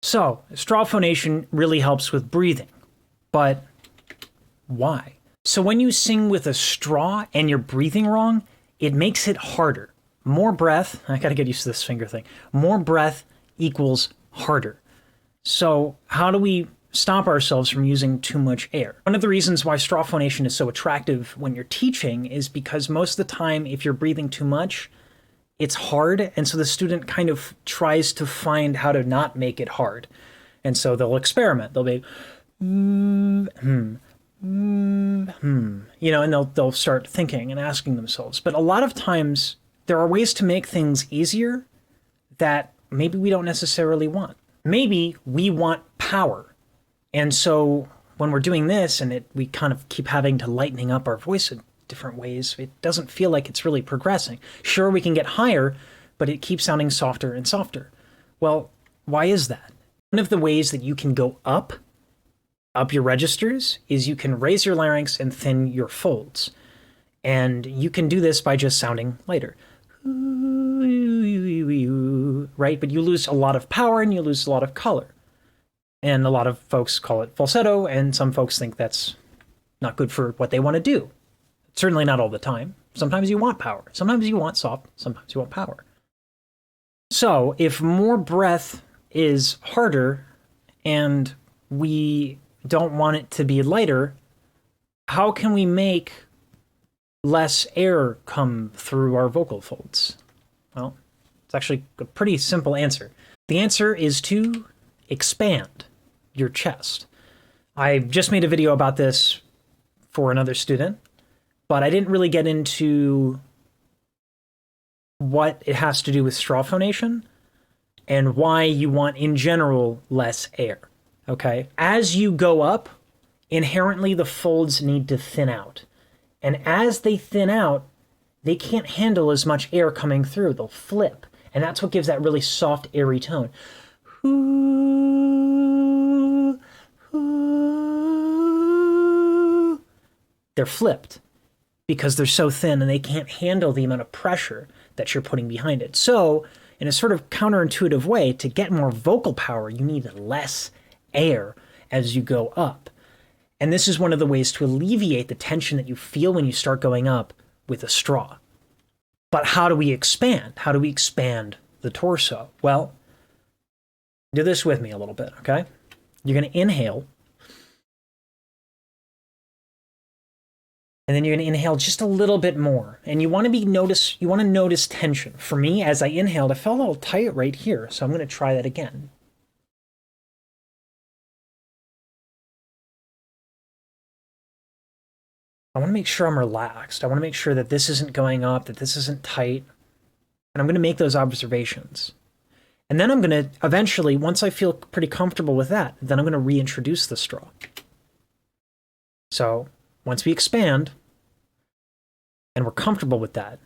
So, straw phonation really helps with breathing, but why? So when you sing with a straw and you're breathing wrong, it makes it harder. More breath, I gotta get used to this finger thing, more breath equals harder. So how do we stop ourselves from using too much air? One of the reasons why straw phonation is so attractive when you're teaching is because most of the time, if you're breathing too much, it's hard, and so the student kind of tries to find how to not make it hard. And so they'll experiment. They'll be, you know, and they'll start thinking and asking themselves. But a lot of times, there are ways to make things easier that maybe we don't necessarily want. Maybe we want power. And so when we're doing this and we kind of keep having to lightening up our voice in different ways, it doesn't feel like it's really progressing. Sure, we can get higher, but it keeps sounding softer and softer. Well, why is that? One of the ways that you can go up your registers is you can raise your larynx and thin your folds. And you can do this by just sounding lighter. Right? But you lose a lot of power and you lose a lot of color. And a lot of folks call it falsetto, and some folks think that's not good for what they want to do. Certainly not all the time. Sometimes you want power. Sometimes you want soft. Sometimes you want power. So if more breath is harder and we don't want it to be lighter, how can we make less air come through our vocal folds? Well, it's actually a pretty simple answer. The answer is to expand your chest. I just made a video about this for another student, but I didn't really get into what it has to do with straw phonation and why you want, in general, less air. Okay? As you go up, inherently the folds need to thin out. And as they thin out, they can't handle as much air coming through. They'll flip. And that's what gives that really soft, airy tone. They're flipped because they're so thin and they can't handle the amount of pressure that you're putting behind it. So, in a sort of counterintuitive way, to get more vocal power, you need less air as you go up. And this is one of the ways to alleviate the tension that you feel when you start going up with a straw. But how do we expand? How do we expand the torso? Well, do this with me a little bit, okay? You're going to inhale. And then you're going to inhale just a little bit more. And you want to notice tension. For me, as I inhaled, I felt a little tight right here. So I'm going to try that again. I want to make sure I'm relaxed. I want to make sure that this isn't going up, that this isn't tight. And I'm going to make those observations. And then I'm going to eventually, once I feel pretty comfortable with that, then I'm going to reintroduce the straw. So once we expand and we're comfortable with that,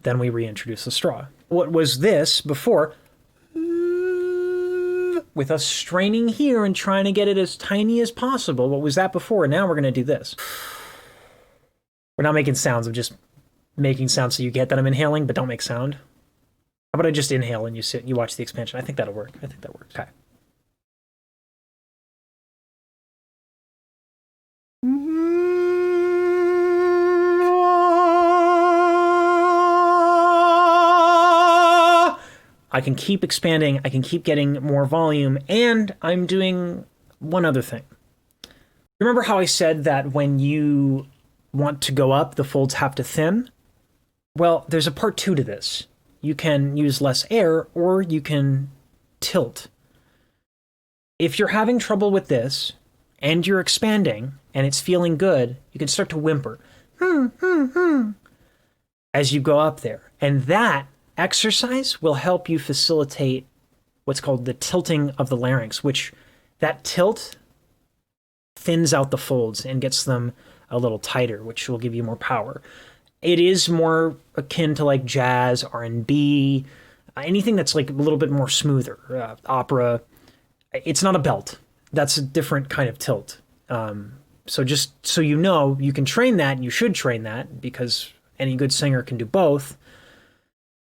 then we reintroduce the straw. What was this before? With us straining here and trying to get it as tiny as possible. What was that before? Now we're going to do this. We're not making sounds. I'm just making sounds so you get that I'm inhaling, but don't make sound. How about I just inhale and you sit and you watch the expansion? I think that'll work. I think that works. Okay. I can keep expanding. I can keep getting more volume, and I'm doing one other thing. Remember how I said that when you want to go up, the folds have to thin? Well, there's a part 2 to this. You can use less air, or you can tilt. If you're having trouble with this, and you're expanding, and it's feeling good, you can start to whimper. As you go up there. And that exercise will help you facilitate what's called the tilting of the larynx, which that tilt thins out the folds and gets them a little tighter, which will give you more power. It is more akin to like jazz, R&B, anything that's like a little bit more smoother, opera. It's not a belt. That's a different kind of tilt. So just so you know, you can train that, and you should train that, because any good singer can do both.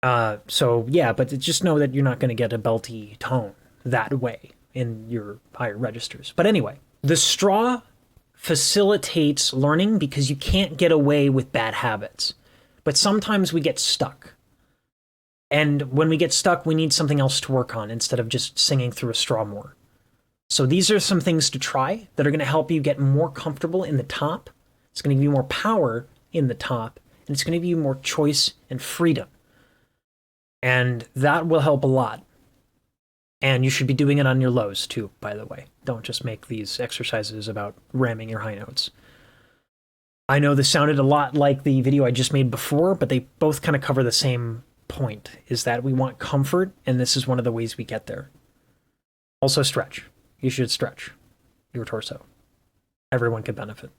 So yeah, but just know that you're not going to get a belty tone that way. in your higher registers. But anyway, the straw facilitates learning because you can't get away with bad habits. But sometimes we get stuck. And when we get stuck, we need something else to work on instead of just singing through a straw more. So these are some things to try that are going to help you get more comfortable in the top. It's going to give you more power in the top, and it's going to give you more choice and freedom. And that will help a lot. And you should be doing it on your lows too, by the way. Don't just make these exercises about ramming your high notes. I know this sounded a lot like the video I just made before, but they both kind of cover the same point, is that we want comfort, and this is one of the ways we get there. Also stretch. You should stretch your torso. Everyone could benefit.